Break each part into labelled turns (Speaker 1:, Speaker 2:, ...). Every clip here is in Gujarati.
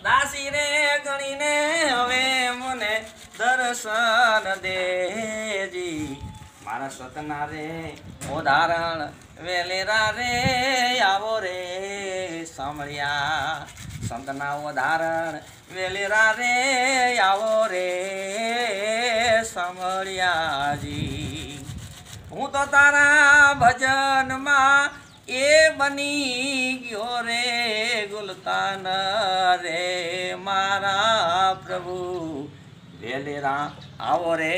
Speaker 1: દાસી રે ગણીને હવે મને દર્શન દેજી મારા સતના રે ઉદાહરણ વેલેરા રે આવો રે સાંભળ્યા સંતના ઉદાહરણ વેલેરા રે આવો રે સાંભળ્યાજી હું તો તારા ભજનમાં એ બની ગયો રે ગુલતાન રે મારા પ્રભુ વેલેરા આવો રે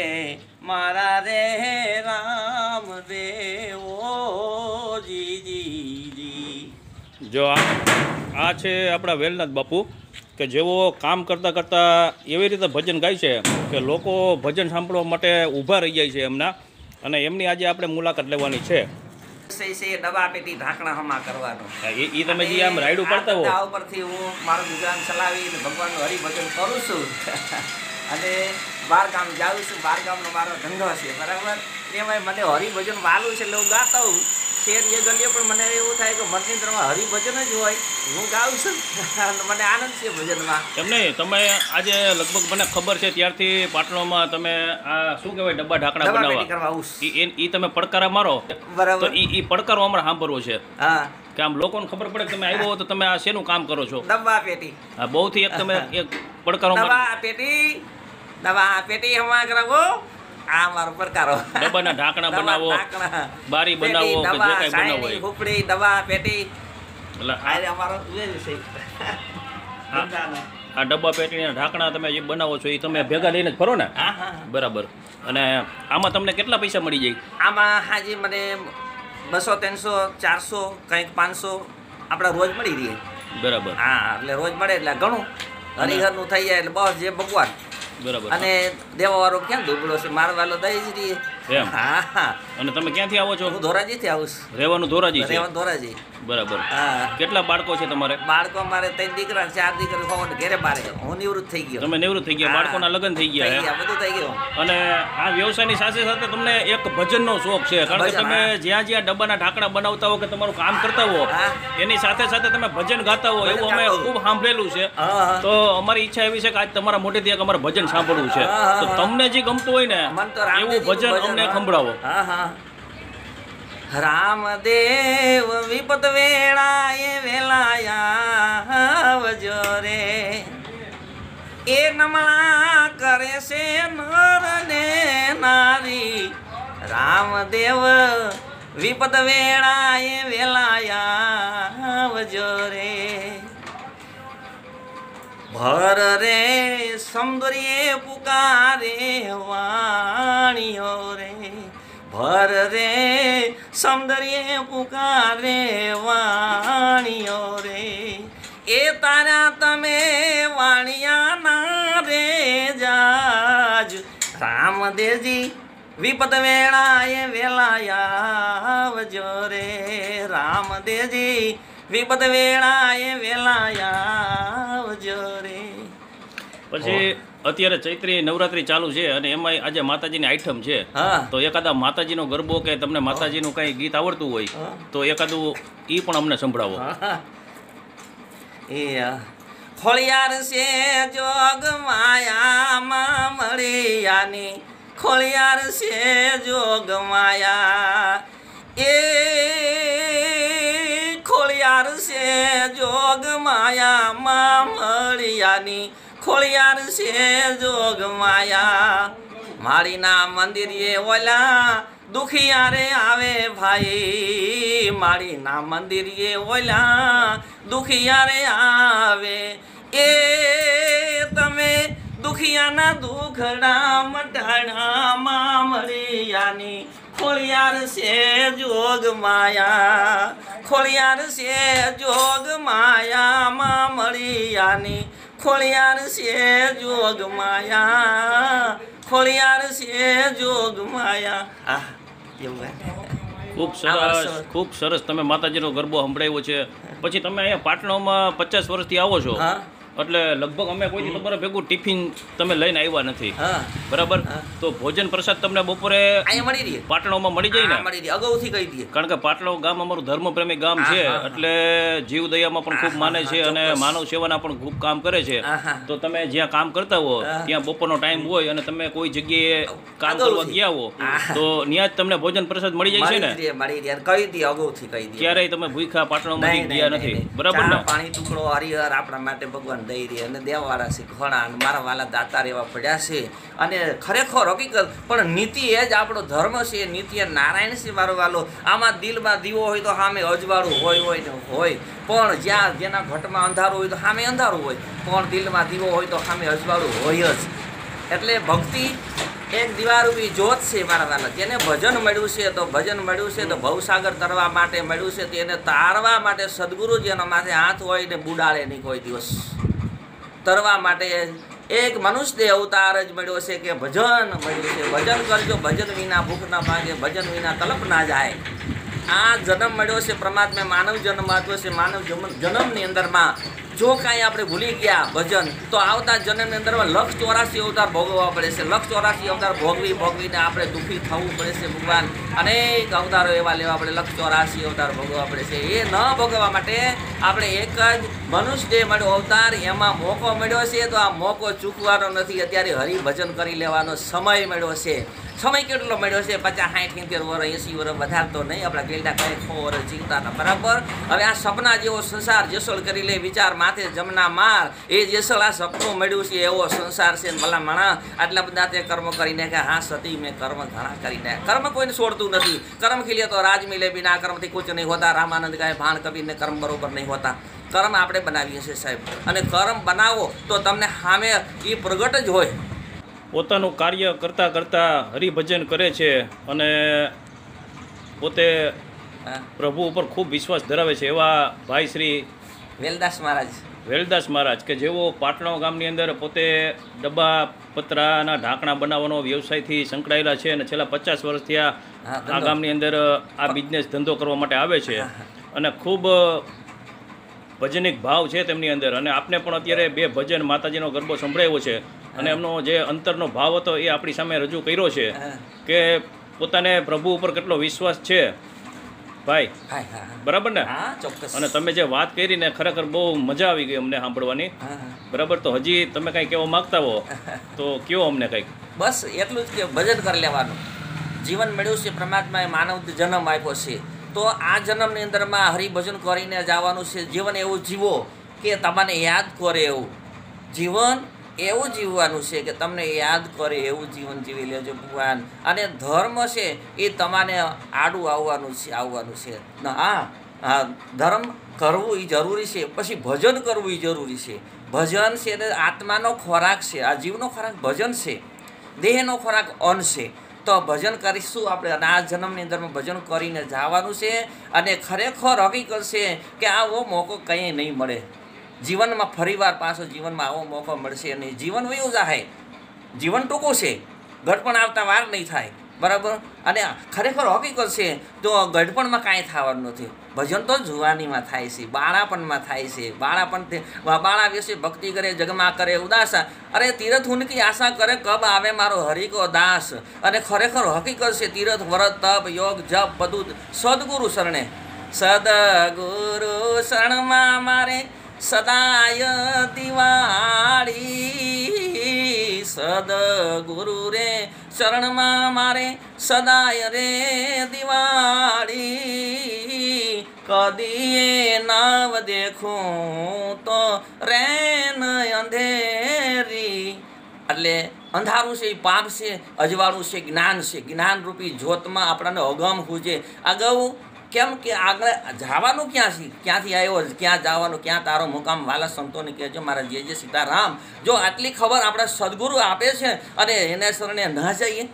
Speaker 1: મારા રે રામ દેવો જી
Speaker 2: જો આ છે આપણા વેલનાથ બાપુ કે જેઓ કામ કરતાં કરતાં એવી રીતે ભજન ગાય છે કે લોકો ભજન સાંભળવા માટે ઊભા રહી જાય છે એમના અને એમની આજે આપણે મુલાકાત લેવાની છે.
Speaker 1: ડબ્બા પેટી ઢાંકણા હમા કરવાનો
Speaker 2: એ તમે જે આમ રાયડું પડતા હો
Speaker 1: ઉપરથી હું મારું ગુજરાન ચલાવી ભગવાનનું હરિભજન કરું છું અને બાર ગામ જાઉં છું. બાર ગામનો મારો ધંધો છે બરાબર. એમાં મને હરિભજન વાલું છે એટલે હું ગાતો હોઉં. શેર એ ગલીએ પણ મને એવું થાય કે મનની હરિભજન જ હોય હું ગાઉં છું. મને આનંદ છે ભજનમાં.
Speaker 2: એમ નહીં તમે આજે લગભગ મને ખબર છે ત્યારથી પાટણમાં તમે આ શું કહેવાય ડબ્બા ઢાંકણા બનાવવા એ તમે પડકારા મારો
Speaker 1: બરાબર.
Speaker 2: તો એ પડકારો અમારે સાંભળવો છે.
Speaker 1: હા
Speaker 2: કે આમ લોકોને ખબર પડે કે તમે આવ્યો હો તો તમે આ શેનું કામ કરો છો.
Speaker 1: ડબ્બા પેટી
Speaker 2: હા બહુથી એક તમે એક પડકારો
Speaker 1: દવા પેટી હમા કરાવો આ મારો પડકારો.
Speaker 2: ડબ્બાના ઢાંકણા બનાવો બારી બનાવો કે જે કાંઈ બનાવો હોય
Speaker 1: ખુપડી દવા પેટી
Speaker 2: એટલે
Speaker 1: આ અમારો છે.
Speaker 2: આ ડબ્બા પેટીના ઢાંકણા તમે જે બનાવો છો એ તમે ભેગા લઈને જ ફરો ને.
Speaker 1: હા હા
Speaker 2: બરાબર. અને આમાં તમને કેટલા પૈસા મળી જાય.
Speaker 1: આમાં હાજી મને 200 300 400 કંઈક 500 આપણા રોજ મળી રહે.
Speaker 2: બરાબર.
Speaker 1: હા એટલે રોજ મળે એટલે ઘણું હરિહરનું થઈ જાય એટલે બસ જે ભગવાન.
Speaker 2: બરાબર.
Speaker 1: અને દેવાવાળો ક્યાં દુબળો છે મારવાલો દઈ જ રહીએ.
Speaker 2: એમ.
Speaker 1: હા હા
Speaker 2: અને તમે ક્યાંથી આવો છો.
Speaker 1: હું ધોરાજીથી આવું છું.
Speaker 2: રહેવાનું ધોરાજી છે.
Speaker 1: રહેવાનું ધોરાજી.
Speaker 2: બરાબર.
Speaker 1: હા
Speaker 2: કેટલા બાળકો છે તમારે.
Speaker 1: બાળકો મારે 3 દીકરા 4 દીકરી હોવા ઘેરે બારે. હું નિવૃત્ત થઈ ગયો.
Speaker 2: તમે નિવૃત્ત થઈ ગયા. બાળકોના લગ્ન થઈ ગયા હે.
Speaker 1: બધું થઈ ગયું.
Speaker 2: અને આ વ્યવસાયની સાથે સાથે તમને એક ભજનનો શોખ છે કારણ કે તમે જ્યાં જ્યાં ડબ્બાના ઢાંકણા બનાવતા હો કે તમારું કામ કરતા હો એની સાથે સાથે તમે ભજન ગાતા હો એવું અમે ખૂબ સાંભળેલું છે. તો અમારી ઈચ્છા એવી છે કે આજ તમારા મોઢેથી એક અમારે ભજન સાંભળવું છે. તો તમને જે ગમતું હોય ને એવું ભજન અમને સંભળાવો.
Speaker 1: હા હા રામદેવ વિપત વેળાએ વેલાયા આવજો રે એ નમણા કરે છે નર ને નારી. રામદેવ વિપત વેળાએ વેલાયા આવજો રે ભર રે સમુદ્રીએ પુકારે વાણીઓ રે ભર રે સમુદ્રીએ પુકારે વાણીઓ રે એ તારા તમે વાણિયાના રે જાજ. રામદેવજી વિપત વેળાએ વેલાયા આવજો રે રામદેવજી વિપત વેળાએ વેલાયા આવજો રે.
Speaker 2: પછી અત્યારે ચૈત્રી નવરાત્રી ચાલુ છે અને એમાં આજે માતાજીની આઈટમ છે. તો એકાદા માતાજીનો ગરબો કે તમને માતાજીનું કંઈ ગીત આવડતું હોય તો એકાદું ઈ પણ અમને સંભળાવો.
Speaker 1: એ ખોળિયાર છે જોગ માયામાં મળ્યાની ખોળિયાર છે જોગ માયા એ ખોળિયાર છે જોગ માયામાં મળ્યાની ખોળિયાર છે જોગ માયા. માળીના મંદિરે ઓલા દુખિયારે આવે ભાઈ માળીના મંદિરે ઓલા દુખિયારે આવે એ તમે દુખિયાના દુખડા મટાણામાં મળ્યાની ખોળિયાર છે જોગ માયા ખોળિયાર છે જોગ માયામાં મળ્યાની ખોળિયાર છે જોગ માયા ખોળિયાર છે જોગ માયા.
Speaker 2: ખૂબ સરસ તમે માતાજીનો ગરબો સંભળાવ્યો છે. પછી તમે અહીંયા પાટણમાં 50 વર્ષથી આવો છો એટલે લગભગ અમે કોઈ તમારે ભેગું ટિફિન તમે લઈને આવ્યા નથી, બરાબર? તો ભોજન પ્રસાદ તમને બપોરે
Speaker 1: અહીંયા મળી રહી,
Speaker 2: પાટણમાં મળી જાય ને?
Speaker 1: મળી રહી, અગાઉથી કહી દઈએ.
Speaker 2: કારણ કે પાટણ ગામ અમારું ધર્મપ્રેમી ગામ છે, એટલે જીવ દયામાં પણ ખૂબ માને છે અને માનવ સેવાના પણ ખૂબ કામ કરે છે. તો તમે જ્યાં કામ કરતા હો ત્યાં બપોરનો ટાઈમ હોય અને તમે કોઈ જગ્યાએ કામ કરવા ગયા હો તો ત્યાં જ તમને ભોજન પ્રસાદ મળી જાય છે ને?
Speaker 1: મળી રહી, કહી દઈએ, અગાઉથી કહી દઈએ.
Speaker 2: ક્યારેય તમે ભૂખ્યા પાટણમાં ગયા નથી, બરાબર ને?
Speaker 1: પાણી ટુકડો હરિહર આપણા માટે ભગવાન દઈ રહી અને દેવાવાળા છે ઘણા, અને મારા વાલા દાતાર એવા પડ્યા છે. અને ખરેખર હકીકત પણ નીતિ એ જ આપણો ધર્મ છે, નીતિ એ નારાયણ છે મારો વાલો. આમાં દિલમાં દીવો હોય તો સામે અજવાળું હોય ને હોય, પણ જ્યાં જેના ઘટમાં અંધારું હોય તો સામે અંધારું હોય, પણ દિલમાં દીવો હોય તો સામે અજવાળું હોય જ. એટલે ભક્તિ એક દીવારૂપી જ્યોત છે મારા વાલા. જેને ભજન મળ્યું છે તો ભજન મળ્યું છે તો ભવસાગર તરવા માટે મળ્યું છે, તેને તારવા માટે સદગુરુ જેનો માથે હાથ હોય ને બુડાડે નહીં કોઈ દિવસ. તરવા માટે એક મનુષ્ય અવતાર જ મળ્યો છે કે ભજન મળ્યું છે. ભજન કરજો, ભજન વિના ભૂખ ના ભાગે, ભજન વિના તલપ ના જાય. આ જન્મ મળ્યો છે પરમાત્મા, માનવ જન્મ આપ્યો છે. માનવ જન્મની અંદરમાં જો કાંઈ આપણે ભૂલી ગયા ભજન, તો આવતા જન્મની અંદરમાં 184 અવતાર ભોગવવા પડે છે. 184 અવતાર ભોગવીને આપણે દુઃખી થવું પડે છે. ભગવાન અનેક અવતારો એવા લેવા પડે, 184 અવતાર ભોગવવા પડે છે. એ ન ભોગવવા માટે આપણે એક જ મનુષ્ય મળ્યો અવતાર, એમાં મોકો મળ્યો છે. તો આ મોકો ચૂકવાનો નથી. અત્યારે હરિભજન કરી લેવાનો સમય મળ્યો છે. સમય કેટલો મળ્યો છે? 50, 60, 70 વર્ષ, 80 વર્ષ, વધારે તો નહીં. આપણા ગેલડા કંઈ 100 વર્ષ જીવતા બરાબર. હવે આ સપના જેવો સંસાર જેસળ કરી લે, વિચાર માથે જમના માર, એ જેસળ આ સપનું મળ્યું છે એવો સંસાર છે. ભલા માણા આટલા બધા તે કર્મ કરી નાખ્યા. હા સતી મેં કર્મ ઘણા કરી નાખ્યા. કર્મ કોઈને છોડતું નથી. કર્મ ખીલે તો રાજ મિલે, બિના કર્મથી કુછ નહીં હોતા. રામાનંદ કહે ભાણ કબીરને કર્મ બરોબર નહીં હોતા. કર્મ આપણે બનાવીએ છીએ સાહેબ, અને કર્મ બનાવો તો તમને સામે એ પ્રગટ જ હોય.
Speaker 2: પોતાનું કાર્ય કરતાં કરતાં હરિભજન કરે છે અને પોતે પ્રભુ ઉપર ખૂબ વિશ્વાસ ધરાવે છે એવા ભાઈ શ્રી વેલદાસ મહારાજ કે જેઓ પાટણ ગામની અંદર પોતે ડબ્બા પતરાના ઢાંકણા બનાવવાનો વ્યવસાયથી સંકળાયેલા છે અને છેલ્લા 50 વર્ષથી આ ગામની અંદર આ બિઝનેસ ધંધો કરવા માટે આવે છે અને ખૂબ ભજનિક ભાવ છે તેમની અંદર. અને આપને પણ અત્યારે 2 ભજન માતાજીનો ગરબો સંભળાવ્યો છે અને એમનો જે અંતરનો ભાવ હતો એ આપણી સામે રજૂ કર્યો છે કે પોતાને પ્રભુ ઉપર કેટલો વિશ્વાસ છે ભાઈ, બરાબર ને? અને તમે જે વાત કરી ને ખરેખર બહુ મજા આવી ગઈ અમને સાંભળવાની, બરાબર. તો હજી તમે કંઈ કહેવા માગતા હો તો કયો અમને કંઈક.
Speaker 1: બસ એટલું જ કે ભજન કરી લેવાનું. જીવન મળ્યું છે પરમાત્માએ, માનવ જન્મ આપ્યો છે, તો આ જન્મની અંદરમાં હરિભજન કરીને જવાનું છે. જીવન એવું જીવો કે તમને યાદ કરે એવું જીવન, એવું જીવવાનું છે કે તમને યાદ કરે એવું જીવન જીવી લેજો ભગવાન. અને ધર્મ છે એ તમારે આડું આવવાનું છે. હા, ધર્મ કરવું એ જરૂરી છે, પછી ભજન કરવું એ જરૂરી છે. ભજન છે એટલે આત્માનો ખોરાક છે. આ જીવનો ખોરાક ભજન છે, દેહનો ખોરાક અન્ન છે. તો ભજન કરીશું આપણે, અને આ જન્મની અંદરમાં ભજન કરીને જવાનું છે. અને ખરેખર હકીકત છે કે આવો મોકો કંઈ નહીં મળે જીવનમાં. ફરીવાર પાછો જીવનમાં આવો મોકો મળશે નહીં. જીવન વયું જાય, જીવન ટૂંકું છે, ગઢપણ આવતા વાર નહીં થાય, બરાબર. અને ખરેખર હકીકત છે તો ગઢપણમાં કાંઈ થવાનું નથી. ભજન તો જુવાનીમાં થાય છે, બાળાપણમાં થાય છે. બાળા વિશે ભક્તિ કરે, જગમાં કરે ઉદાસ, અરે તીરથ ઉનકી આશા કરે, કબ આવે મારો હરિ કો દાસ. અને ખરેખર હકીકત છે તીરથ, વ્રત, તપ, યોગ, જપ બધું સદગુરુ શરણે. સદગુરુ શરણમાં મારે સદાય દિવાળી, સદગુરુ રે શરણમાં મારે સદાય રે દિવાળી. કદીએ નાવ દેખું તો રેન અંધેરી. એટલે અંધારું છે એ પાપ છે, અજવાળું છે જ્ઞાન છે. જ્ઞાનરૂપી જ્યોતમાં આપણને અગમ પૂજે. અગાઉ કેમ કે આગળ જવાનું ક્યાંથી આવ્યો, ક્યાં જવાનું, ક્યાં તારો મુકામ, વાલા સંતોને કહેજો મારા જે સીતારામ. જો આટલી ખબર આપણા સદગુરુ આપે છે અને એને શરણે ન જઈએ,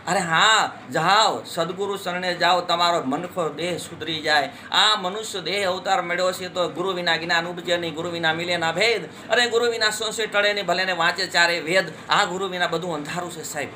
Speaker 1: અરે હા જાઓ, સદગુરુ શરણે જાઓ, તમારો મનખો દેહ સુધરી જાય. આ મનુષ્ય દેહ અવતાર મળ્યો છે તો ગુરુ વિના જ્ઞાન ઉપજે નહીં, ગુરુ વિના મિલે ના ભેદ. અરે ગુરુ વિના સંશય ટળે નહીં, ભલે ને વાંચે ચારે વેદ. આ ગુરુ વિના બધું અંધારું છે સાહેબ.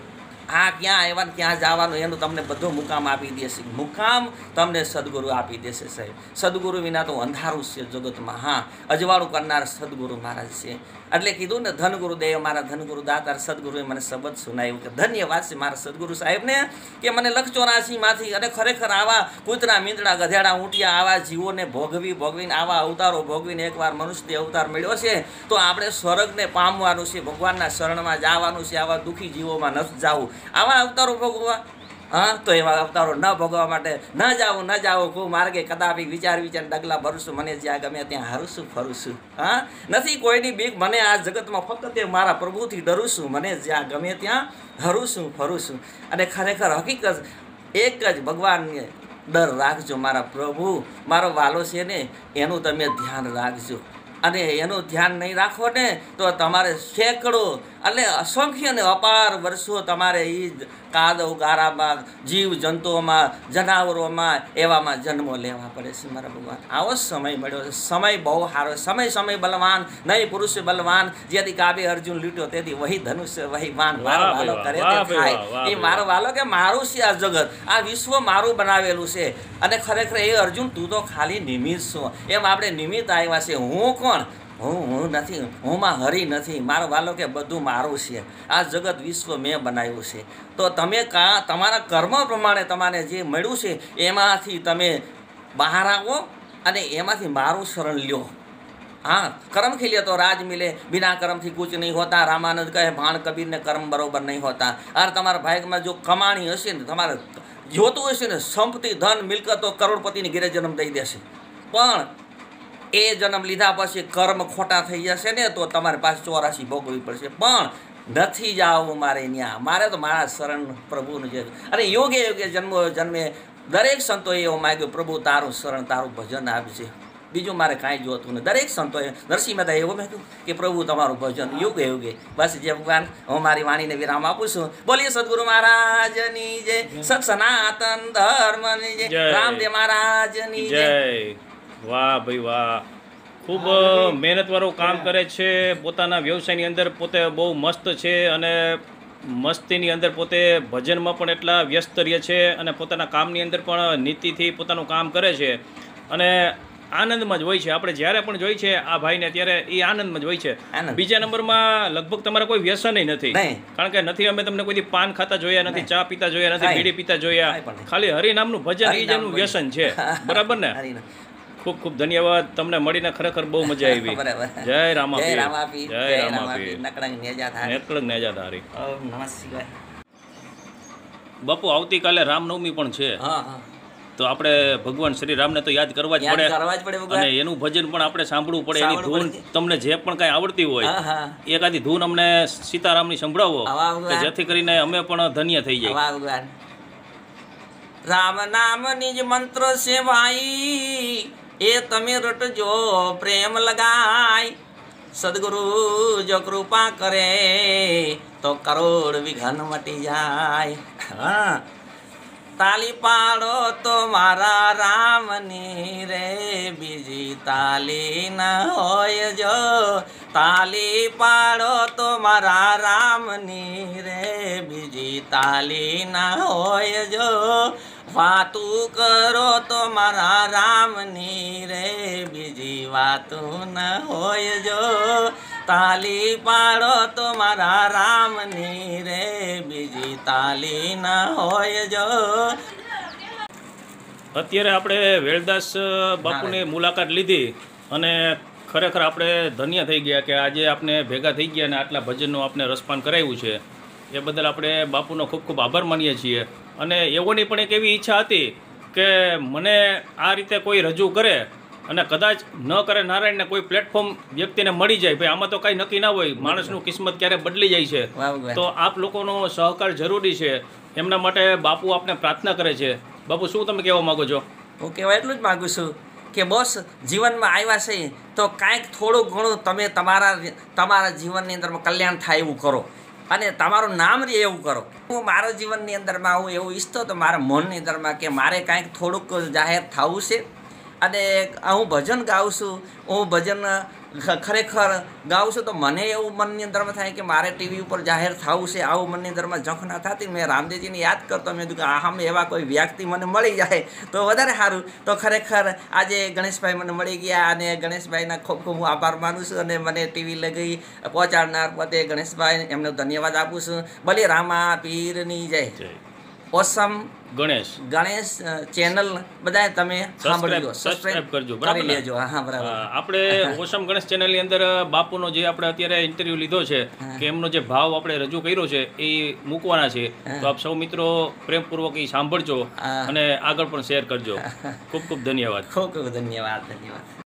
Speaker 1: આ ક્યાં આવ્યા ને ક્યાં જવાનું એનું તમને બધું મુકામ આપી દેશે. મુકામ તમને સદગુરુ આપી દેશે સાહેબ. સદગુરુ વિના તો અંધારું છે જગતમાં. હા, અજવાળું કરનાર સદગુરુ મહારાજ છે. એટલે કીધું ને ધનગુરુ દેવ મારા ધનગુરુ દાતાર સદગુરુએ મને શબ્દ સુનાવ્યું કે ધન્યવાદ છે મારા સદગુરુ સાહેબને કે મને 184માંથી અને ખરેખર આવા કૂતરા મીંદડા ગધેડા ઊંટિયા આવા જીવોને ભોગવીને આવા અવતારો ભોગવીને એકવાર મનુષ્ય અવતાર મળ્યો છે તો આપણે સ્વર્ગને પામવાનું છે, ભગવાનના શરણમાં જવાનું છે. આવા દુઃખી જીવોમાં નથી જવું, આવા અવતારો ભોગવવા. હા, તો એવા અવતારો ન ભોગવવા માટે ન જાવું ખૂબ માર્ગે કદાપી વિચાર ડગલા ભરશું. મને જ્યાં ગમે ત્યાં હરું ફરું છું. હા, નથી કોઈની બીક મને આ જગતમાં, ફક્ત એ મારા પ્રભુથી ડરું છું. મને જ્યાં ગમે ત્યાં હરું ફરું છું. અને ખરેખર હકીકત એક જ ભગવાનને ડર રાખજો. મારા પ્રભુ મારો વાલો છે ને એનું તમે ધ્યાન રાખજો. અને એનું ધ્યાન નહીં રાખો ને તો તમારે સેંકડો એટલે અસંખ્ય ને અપાર વર્ષો તમારે એ કાદવ ગારામાં જીવ જંતુઓમાં જનાવરોમાં એવામાં જન્મો લેવા પડે છે મારા ભગવાન. આવો સમય મળ્યો છે. સમય બહુ સારો. સમય બલવાન નહીં પુરુષ બલવાન. જેથી કાબે અર્જુન લૂટ્યો તેથી વહી ધનુષ્ય વહી વાન. મારો વાલો કરે તે થાય. એ મારો વાલો કે મારું છે આ જગત, આ વિશ્વ મારું બનાવેલું છે. અને ખરેખર એ અર્જુન તું તો ખાલી નિમિત્ત છો. એમ આપણે નિમિત્ત આવ્યા છે. હું કોણ? હું નથી. હુંમાં હરી નથી. મારો વાલો કે બધું મારું છે. આ જગત વિશ્વ મેં બનાવ્યું છે. તો તમે તમારા કર્મ પ્રમાણે તમારે જે મળ્યું છે એમાંથી તમે બહાર આવો અને એમાંથી મારું શરણ લ્યો. हाँ, कर्म खिले तो राज मिले, बिना कर्म थी कुछ नहीं होता. रामानंद कहे भाण कबीर ने कर्म बरोबर नहीं होता. और तमारा भाग में जो कमाणी हशे ने तमारे जोतुं हशे ने संपत्ति धन मिलकत तो करोड़पति घरे जन्म दई देशे. पण ए जन्म लीधा पछी कर्म खोटा थई जशे ने तो तमारे पास 84 भोगवी पड़शे. पण નથી જાવું મારે ત્યાં. મારે તો મારા શરણ પ્રભુનું છે. અને યોગે યોગે જન્મે દરેક સંતોએ એવો માગ્યો પ્રભુ તારું શરણ તારું ભજન આપજે. બીજું મારે કાંઈ જોતું નહીં. દરેક સંતોએ નરસિંહ મહેતા એવું મેં કહ્યું કે પ્રભુ તમારું ભજન યુગે યુગે. બસ જે ભગવાન હું મારી વાણીને વિરામ આપું છું. બોલીએ સદગુરુ મહારાજની જય, સત સનાતન ધર્મની જય, રામદેવ મહારાજની જય.
Speaker 2: વાહ ભાઈ વાહ, ખૂબ મહેનતવાળું કામ કરે છે. પોતાના વ્યવસાયની અંદર પોતે બહુ મસ્ત છે અને મસ્તીની અંદર પોતે ભજનમાં પણ એટલા વ્યસ્ત રહે છે અને પોતાના કામની અંદર પણ નીતિથી પોતાનું કામ કરે છે અને આનંદમાં જ હોય છે. આપણે જ્યારે પણ જોઈ છે આ ભાઈને ત્યારે એ આનંદમાં જ હોય છે. બીજા નંબરમાં લગભગ તમારે કોઈ વ્યસન નથી, કારણ કે નથી અમે તમને કોઈ પાન ખાતા જોયા નથી, ચા પીતા જોયા નથી, બીડી પીતા જોયા. ખાલી હરિનામનું ભજન એ જ એનું વ્યસન છે. બરાબર ને? ખૂબ ખૂબ ધન્યવાદ. તમને મળીને ખરેખર બહુ મજા આવી. જય રામાપીર, જય રામાપીર. નેકળંગ નેજાધારી. બાપુ આવતીકાલે રામનવમી પણ છે, તો આપણે ભગવાન શ્રી રામને તો યાદ કરવા જ પડે અને એનું ભજન પણ આપણે સાંભળવું પડે. એની ધૂન તમને જે પણ કાંઈ આવડતી હોય એકાદી ધૂન અમને સીતારામની સંભળાવો કે જેથી કરીને અમે પણ ધન્ય થઈ જાય.
Speaker 1: રામ નામની જ મંત્ર છે ભાઈ, એ તમે રટજો પ્રેમ લગાય. સદગુરુ જો કૃપા કરે તો કરોડ વિઘન મટી જાય. હા, તાલી પાડો તો મારા રામની રે, બીજી તાલી ના હોય જો. તાલી પાડો તો મારા રામની રે, બીજી તાલી ના હોય જો. વાતું કરો તો મારા રામની રે, બીજી વાતું ના હોય જો. તાલી પાડો તો મારા રામની રે, બીજી તાલી ના હોય જો.
Speaker 2: અત્યારે આપણે વેલદાસ બાપુની મુલાકાત લીધી અને ખરેખર આપણે ધન્ય થઈ ગયા કે આજે આપણે ભેગા થઈ ગયા અને આટલા ભજનનું આપણે રસપાન કરાવ્યું છે. એ બદલ આપણે બાપુનો ખૂબ ખૂબ આભાર માનીએ છીએ. અને એવોની પણ એક એવી ઈચ્છા હતી કે મને આ રીતે કોઈ રજૂ કરે અને કદાચ ન કરે નારાયણને કોઈ પ્લેટફોર્મ વ્યક્તિને મળી જાય. ભાઈ આમાં તો કાંઈ નક્કી ના હોય, માણસનું કિસ્મત ક્યારે બદલી જાય છે. તો આપ લોકોનો સહકાર જરૂરી છે. એમના માટે બાપુ આપને પ્રાર્થના કરે છે. બાપુ શું તમે કહેવા માગો છો?
Speaker 1: હું કહેવા એટલું જ માગું છું કે બસ જીવનમાં આવ્યા છે તો કાંઈક થોડું ઘણું તમે તમારા જીવનની અંદરમાં કલ્યાણ થાય એવું કરો અને તમારું નામ રહે એવું કરો. હું મારા જીવનની અંદરમાં હું એવું ઈચ્છતો તો મારા મનની અંદરમાં કે મારે કાંઈક થોડુંક જાહેર થવું છે અને હું ભજન ગાઉં છું. હું ભજન ખરેખર ગાઉં છું તો મને એવું મનની અંદરમાં થાય કે મારે ટીવી ઉપર જાહેર થવું છે, આવું મનની અંદરમાં ઝંખ ના થતી. મેં રામદેવજીને યાદ કરતો, મેં કીધું કે આમ એવા કોઈ વ્યક્તિ મને મળી જાય તો વધારે સારું. તો ખરેખર આજે ગણેશભાઈ મને મળી ગયા અને ગણેશભાઈના ખૂબ ખૂબ હું આભાર માનું છું અને મને ટીવી લગી પહોંચાડનાર પોતે ગણેશભાઈ, એમને ધન્યવાદ આપું છું. ભલે રામા પીરની જય. ઓસમ ગણેશ ચેનલ બધાય તમે સાંભળજો,
Speaker 2: સબસ્ક્રાઇબ કરજો,
Speaker 1: કરી લેજો. હા બરાબર.
Speaker 2: આપણે ઓસમ ગણેશ ચેનલની અંદર બાપુનો જે આપણે અત્યારે ઇન્ટરવ્યુ લીધો છે કે એમનો જે ભાવ આપણે રજૂ કર્યો છે એ મૂકવાના છે, તો આપ સૌ મિત્રો પ્રેમપૂર્વક એ સાંભળજો અને આગળ પણ શેર કરજો. ખૂબ ખૂબ ધન્યવાદ.
Speaker 1: ખૂબ ખૂબ ધન્યવાદ.